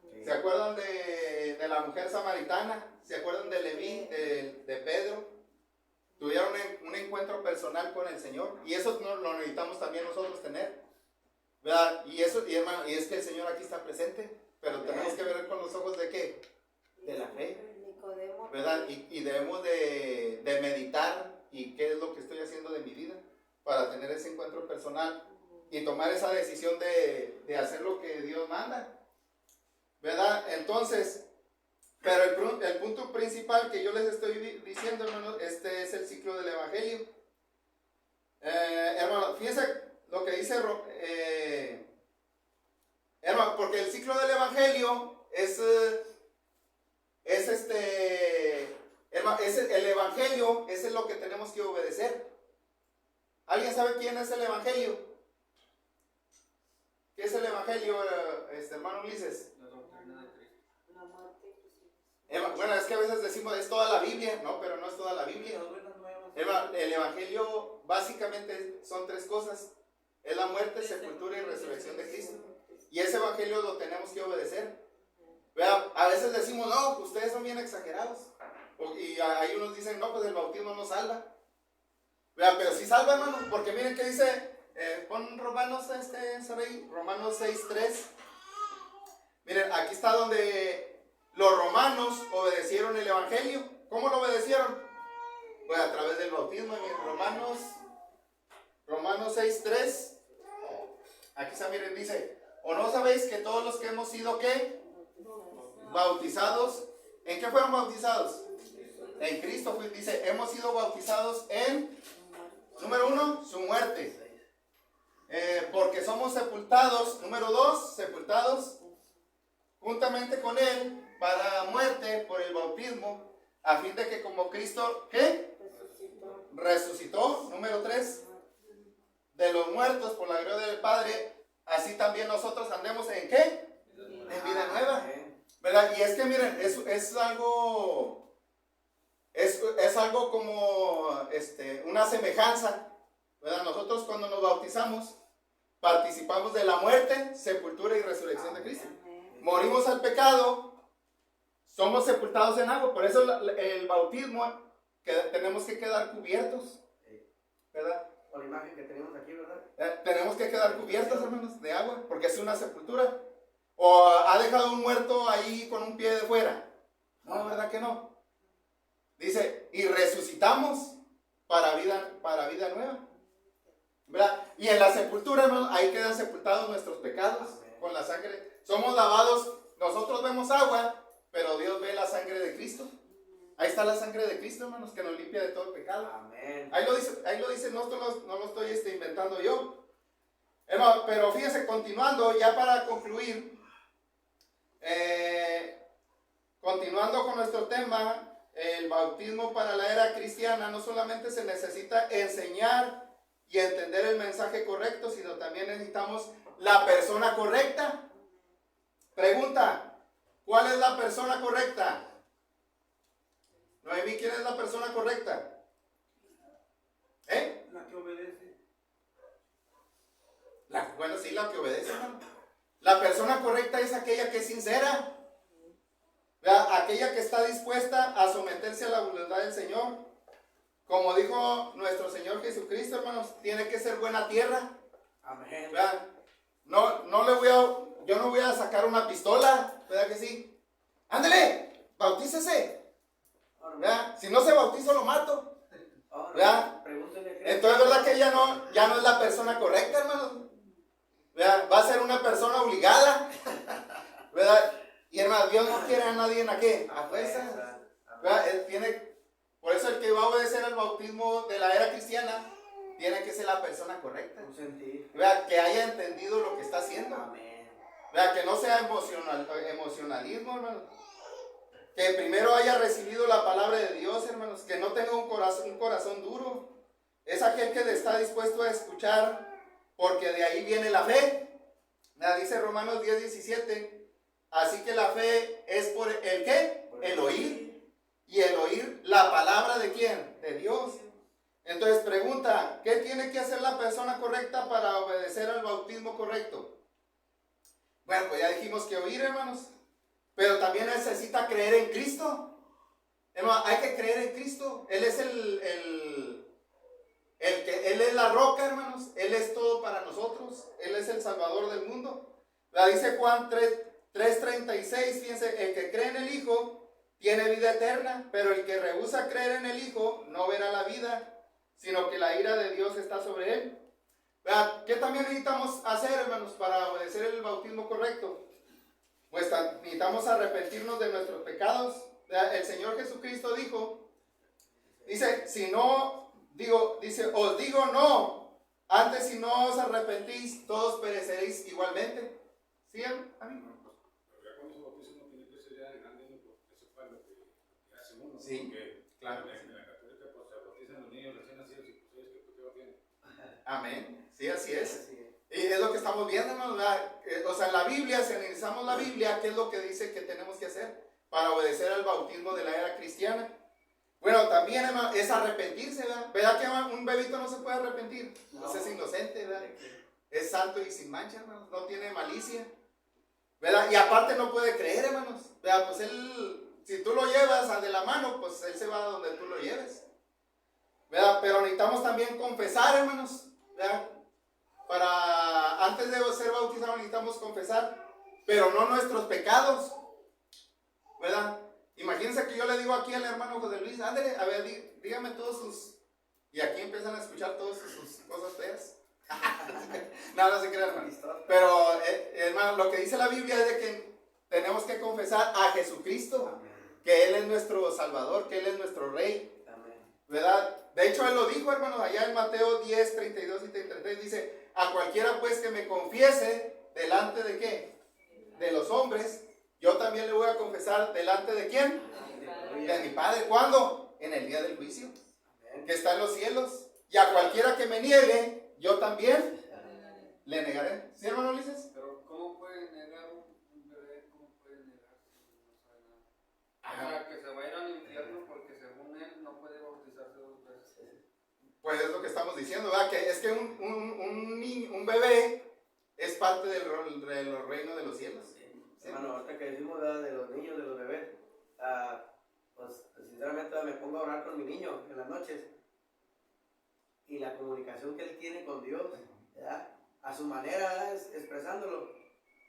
Sí. ¿Se acuerdan de la mujer samaritana? ¿Se acuerdan de Leví, de Pedro? Tuvieron un encuentro personal con el Señor, y eso lo necesitamos también nosotros tener, ¿verdad? Y hermano, y es que el Señor aquí está presente, pero tenemos que ver con los ojos de ¿qué? De la fe, ¿verdad? Y debemos de meditar y qué es lo que estoy haciendo de mi vida para tener ese encuentro personal y tomar esa decisión de hacer lo que Dios manda, ¿verdad? Entonces, pero el punto principal que yo les estoy diciendo, hermanos, este es el ciclo del Evangelio. Hermano, fíjense lo que dice, hermano, porque el ciclo del Evangelio el Evangelio es lo que tenemos que obedecer. ¿Alguien sabe quién es el Evangelio? ¿Qué es el Evangelio, hermano Ulises? La doctrina de Cristo. Bueno, es que a veces decimos es toda la Biblia, no, pero no es toda la Biblia. El Evangelio básicamente son tres cosas: es la muerte, sepultura y resurrección de Cristo. Y ese Evangelio lo tenemos que obedecer. ¿Verdad? A veces decimos, no, ustedes son bien exagerados. Y ahí unos dicen, no, pues el bautismo no salva. ¿Verdad? Pero sí salva, hermano, porque miren qué dice, pon Romanos, Romanos 6:3. Miren, aquí está donde los romanos obedecieron el Evangelio. ¿Cómo lo obedecieron? Pues a través del bautismo. En Romanos 6:3. Aquí está, miren, dice, ¿o no sabéis que todos los que hemos sido, ¿qué? Bautizados. ¿En qué fueron bautizados? En Cristo. Dice, hemos sido bautizados en, número 1, su muerte. Porque somos sepultados, número 2, sepultados juntamente con Él para muerte por el bautismo, a fin de que como Cristo, ¿qué? Resucitó, número 3, de los muertos por la gloria del Padre, así también nosotros andemos en ¿qué? En vida nueva, ¿verdad? Y es que miren, es algo como una semejanza, ¿verdad? Nosotros cuando nos bautizamos participamos de la muerte, sepultura y resurrección de Cristo. Morimos al pecado, somos sepultados en agua. Por eso el bautismo, que tenemos que quedar cubiertos, ¿verdad? Con la imagen que tenemos aquí, ¿verdad? Tenemos que quedar cubiertos, hermanos, de agua, porque es una sepultura. ¿O ha dejado un muerto ahí con un pie de fuera? No, ¿verdad que no? Dice, y resucitamos para vida nueva, ¿verdad? Y en la sepultura, hermanos, ahí quedan sepultados nuestros pecados con la sangre. Somos lavados, nosotros vemos agua, pero Dios ve la sangre de Cristo. Ahí está la sangre de Cristo, hermanos, que nos limpia de todo el pecado. Amén. Ahí lo dice, no lo estoy inventando yo. Hermano, pero fíjense, continuando, ya para concluir, continuando con nuestro tema, el bautismo para la era cristiana, no solamente se necesita enseñar y entender el mensaje correcto, sino también necesitamos la persona correcta. Pregunta, ¿cuál es la persona correcta? Noemí, ¿quién es la persona correcta? La que obedece. Bueno, sí, la que obedece, hermano. La persona correcta es aquella que es sincera, ¿verdad? Aquella que está dispuesta a someterse a la voluntad del Señor. Como dijo nuestro Señor Jesucristo, hermanos, tiene que ser buena tierra. Amén. ¿Verdad? Yo no voy a sacar una pistola, ¿verdad que sí? Ándale, bautícese. ¿Verdad? Si no se bautiza, lo mato. ¿Verdad? Entonces, ¿verdad que ella ya no es la persona correcta, hermano? ¿Verdad? Va a ser una persona obligada. ¿Verdad? Y hermano, Dios no quiere a nadie a qué? A fuerza. ¿Verdad? Por eso el que va a obedecer al bautismo de la era cristiana tiene que ser la persona correcta. Un sentir. ¿Verdad? Que haya entendido lo que está haciendo. Amén. ¿Verdad? Que no sea emocionalismo, hermano. Que primero haya recibido la palabra de Dios, hermanos. Que no tenga un corazón duro. Es aquel que está dispuesto a escuchar, porque de ahí viene la fe. Dice Romanos 10:17. Así que la fe es por el ¿qué? El oír. Y el oír la palabra de ¿quién? De Dios. Entonces pregunta, ¿qué tiene que hacer la persona correcta para obedecer al bautismo correcto? Bueno, pues ya dijimos que oír, hermanos. Pero también necesita creer en Cristo. Hermano, hay que creer en Cristo. Él es Él es la roca, hermanos. Él es todo para nosotros. Él es el Salvador del mundo. La dice Juan 3:36. Fíjense, el que cree en el Hijo tiene vida eterna, pero el que rehúsa creer en el Hijo no verá la vida, sino que la ira de Dios está sobre él. ¿Qué también necesitamos hacer, hermanos, para obedecer el bautismo correcto? Pues necesitamos arrepentirnos de nuestros pecados. El Señor Jesucristo dice, os digo no, antes si no os arrepentís, todos pereceréis igualmente. ¿Sí, amigo? Sí, claro. En la católica pues se bautizan los niños recién nacidos y pues ellos que pecado tienen. Amén. Sí, así es. Y es lo que estamos viendo, hermanos. O sea, en la Biblia, si analizamos la Biblia, ¿qué es lo que dice que tenemos que hacer para obedecer al bautismo de la era cristiana? Bueno, también, hermano, es arrepentirse, ¿verdad? ¿Verdad que un bebito no se puede arrepentir? No. Es inocente, ¿verdad? Es santo y sin mancha, hermanos. No tiene malicia, ¿verdad? Y aparte no puede creer, hermanos. ¿Verdad? Pues si tú lo llevas de la mano, pues él se va a donde tú lo lleves, ¿verdad? Pero necesitamos también confesar, hermanos, ¿verdad? Antes de ser bautizados necesitamos confesar, pero no nuestros pecados, ¿verdad? Imagínense que yo le digo aquí al hermano José Luis, ándale, a ver, dígame todos sus... Y aquí empiezan a escuchar todas sus cosas feas. No se crean, hermano. Pero, hermano, lo que dice la Biblia es de que tenemos que confesar a Jesucristo. Que Él es nuestro Salvador, que Él es nuestro Rey. Amén. ¿Verdad? De hecho, Él lo dijo, hermanos, allá en Mateo 10, 32 y 33, dice, a cualquiera pues que me confiese, ¿delante de qué? De los hombres, yo también le voy a confesar, ¿delante de quién? De mi Padre. ¿Cuándo? En el día del juicio. Amén. Que está en los cielos. Y a cualquiera que me niegue, yo también le negaré. ¿Sí, hermano Ulises? Pero ¿cómo puede negar un bebé? ¿Cómo puede negar si no sabe nada? O sea, que se va a ir al infierno porque según él no puede bautizarse 2 veces. Pues es lo que estamos diciendo, ¿verdad? Que es que un bebé es parte del reino de los cielos. Sí. Hermano, ahorita que decimos, ¿verdad? De los niños, de los bebés, pues sinceramente me pongo a orar con mi niño en las noches y la comunicación que él tiene con Dios, ¿verdad? A su manera, ¿verdad? Expresándolo,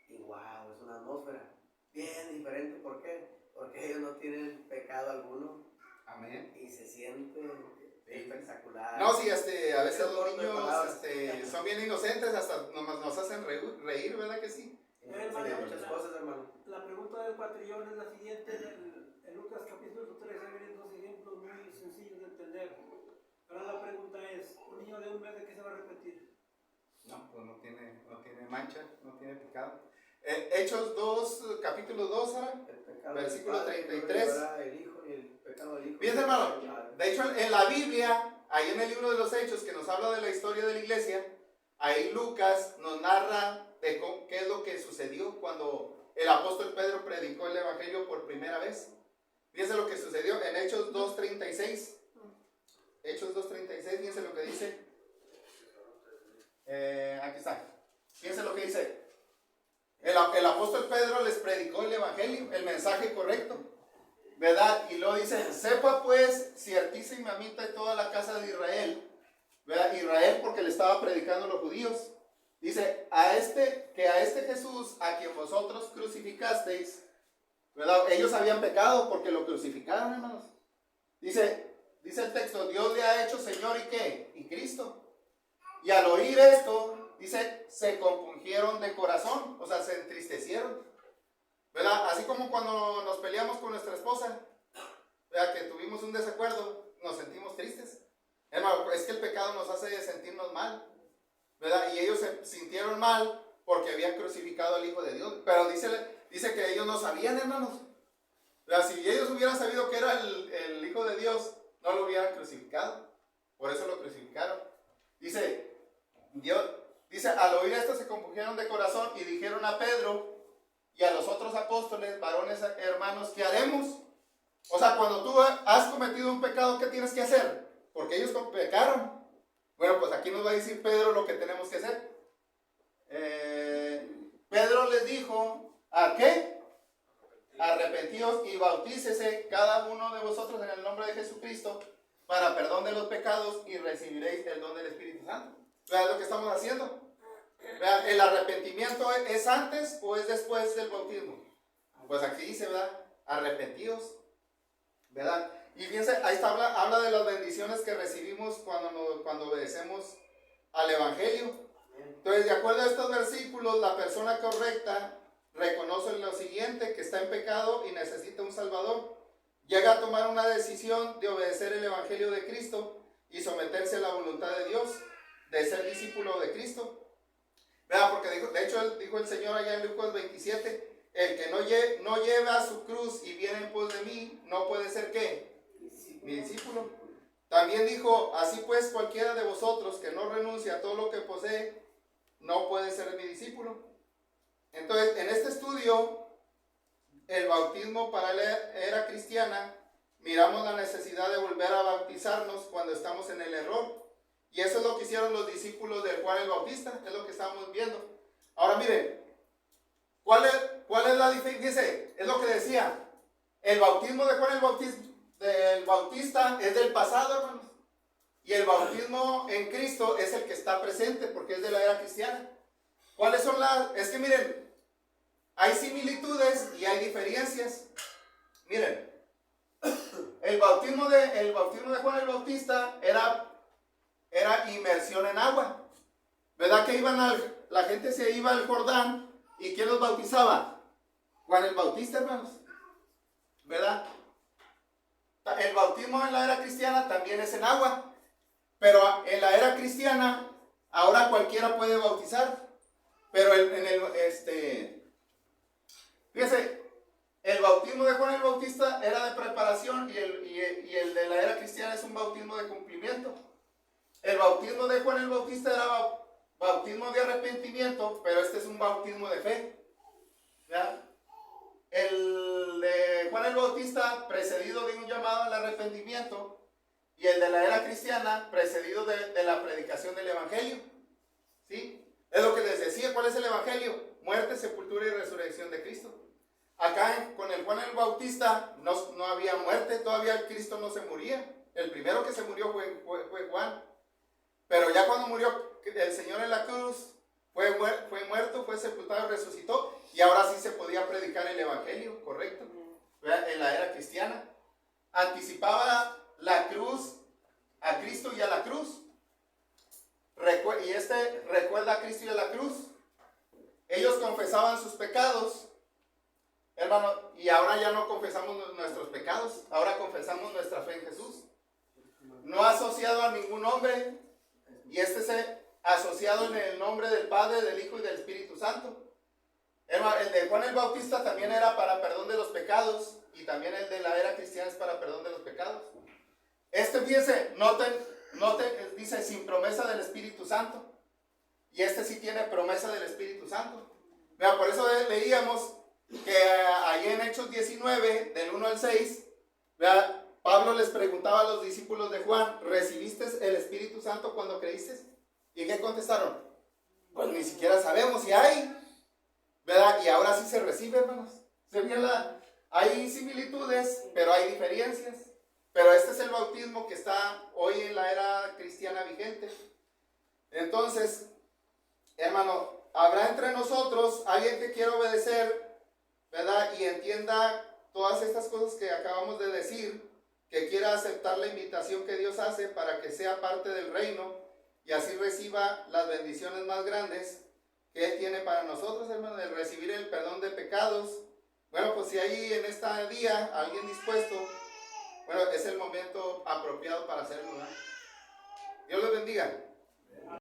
y wow, es una atmósfera bien diferente. ¿Por qué? Porque ellos no tienen pecado alguno. Amén. Y se siente espectacular. No, sí, a veces los niños son bien inocentes, hasta nos hacen reír, ¿verdad que sí? Enseñan muchas cosas, hermano. La pregunta del patrillón es la siguiente: en Lucas capítulo 13 vienen dos ejemplos muy sencillos de entender. Ahora la pregunta es: ¿un niño de un mes de qué se va a repetir? No, pues no tiene mancha, no tiene pecado. Hechos 2, capítulo 2, ¿ahora? Versículo 33. El hijo y el pecado del hijo. Bien, hermano, de hecho en la Biblia, ahí en el libro de los Hechos, que nos habla de la historia de la iglesia, ahí Lucas nos narra de qué es lo que sucedió cuando el apóstol Pedro predicó el evangelio por primera vez. Fíjense lo que sucedió en Hechos 2:36. Hechos 2:36, fíjense lo que dice. Aquí está. Fíjense lo que dice. El apóstol Pedro les predicó el evangelio, el mensaje correcto, ¿verdad? Y luego dice: sepa pues ciertísimamente toda la casa de Israel, ¿verdad? Israel, porque le estaba predicando a los judíos. Dice: a este Jesús a quien vosotros crucificasteis, ¿verdad? Ellos habían pecado porque lo crucificaron, hermanos. Dice el texto: Dios le ha hecho Señor y ¿qué? Y Cristo. Y al oír esto, dice, se compungieron de corazón, o sea, se entristecieron, ¿verdad? Así como cuando nos peleamos con nuestra esposa, ¿verdad? Que tuvimos un desacuerdo, nos sentimos tristes. Hermano, es que el pecado nos hace sentirnos mal, ¿verdad? Y ellos se sintieron mal porque habían crucificado al Hijo de Dios. Pero dice que ellos no sabían, hermanos, ¿verdad? Si ellos hubieran sabido que era el Hijo de Dios, no lo hubieran crucificado. Por eso lo crucificaron. Dice, al oír esto se compungieron de corazón y dijeron a Pedro y a los otros apóstoles: varones hermanos, ¿qué haremos? O sea, cuando tú has cometido un pecado, ¿qué tienes que hacer? Porque ellos pecaron. Bueno, pues aquí nos va a decir Pedro lo que tenemos que hacer. Pedro les dijo: ¿a qué? Arrepentíos y bautícese cada uno de vosotros en el nombre de Jesucristo para perdón de los pecados y recibiréis el don del Espíritu Santo. ¿Verdad lo que estamos haciendo? ¿Verdad? ¿El arrepentimiento es antes o es después del bautismo? Pues aquí dice, ¿verdad? Arrepentíos, ¿verdad? Y fíjense, ahí está, habla de las bendiciones que recibimos cuando obedecemos al Evangelio. Entonces, de acuerdo a estos versículos, la persona correcta reconoce lo siguiente: que está en pecado y necesita un Salvador. Llega a tomar una decisión de obedecer el Evangelio de Cristo y someterse a la voluntad de Dios, de ser discípulo de Cristo. ¿Verdad? Porque de hecho dijo el Señor allá en Lucas 27: el que no lleva su cruz y viene en pos de mí, no puede ser ¿qué? Mi discípulo. También dijo: así pues cualquiera de vosotros que no renuncia a todo lo que posee, no puede ser mi discípulo. Entonces, en este estudio, el bautismo para la era cristiana, miramos la necesidad de volver a bautizarnos cuando estamos en el error. Y eso es lo que hicieron los discípulos de Juan el Bautista, es lo que estamos viendo. Ahora miren, ¿cuál es la diferencia? Es lo que decía, el bautismo de Juan el Bautista es del pasado, hermanos. Y el bautismo en Cristo es el que está presente, porque es de la era cristiana. ¿Cuáles son Es que miren, hay similitudes y hay diferencias. Miren, el bautismo de Juan el Bautista era inmersión en agua, ¿verdad? Que la gente se iba al Jordán, ¿y quién los bautizaba? Juan el Bautista, hermanos, ¿verdad? El bautismo en la era cristiana también es en agua, pero en la era cristiana ahora cualquiera puede bautizar, pero fíjese, el bautismo de Juan el Bautista era de preparación y el de la era cristiana es un bautismo de cumplimiento. El bautismo de Juan el Bautista era bautismo de arrepentimiento, pero este es un bautismo de fe, ¿verdad? El de Juan el Bautista precedido de un llamado al arrepentimiento, y el de la era cristiana precedido de la predicación del Evangelio, ¿sí? Es lo que les decía. ¿Cuál es el Evangelio? Muerte, sepultura y resurrección de Cristo. Acá con el Juan el Bautista no había muerte, todavía Cristo no se moría. El primero que se murió fue Juan. Pero ya cuando murió el Señor en la cruz, fue muerto, fue sepultado, resucitó, y ahora sí se podía predicar el Evangelio, ¿correcto? En la era cristiana. Anticipaba la cruz a Cristo y a la cruz. Recuerda a Cristo y a la cruz. Ellos confesaban sus pecados, hermano, y ahora ya no confesamos nuestros pecados, ahora confesamos nuestra fe en Jesús. No asociado a ningún hombre, y es asociado en el nombre del Padre, del Hijo y del Espíritu Santo. Hermano, el de Juan el Bautista también era para perdón de los pecados, y también el de la era cristiana es para perdón de los pecados. Fíjense, noten, dice sin promesa del Espíritu Santo. Y sí tiene promesa del Espíritu Santo. Mira, por eso leíamos que ahí en Hechos 19, del 1 al 6, ¿verdad? Pablo les preguntaba a los discípulos de Juan, ¿recibiste el Espíritu Santo cuando creíste? ¿Y qué contestaron? Pues ni siquiera sabemos si hay, ¿verdad? Y ahora sí se recibe, hermanos. Hay similitudes, pero hay diferencias. Pero este es el bautismo que está hoy en la era cristiana vigente. Entonces, hermano, habrá entre nosotros alguien que quiera obedecer, ¿verdad? Y entienda todas estas cosas que acabamos de decir, que quiera aceptar la invitación que Dios hace para que sea parte del reino y así reciba las bendiciones más grandes que Él tiene para nosotros, hermano, de recibir el perdón de pecados. Bueno, pues si hay en este día alguien dispuesto, bueno, es el momento apropiado para hacerlo, ¿verdad? Dios los bendiga.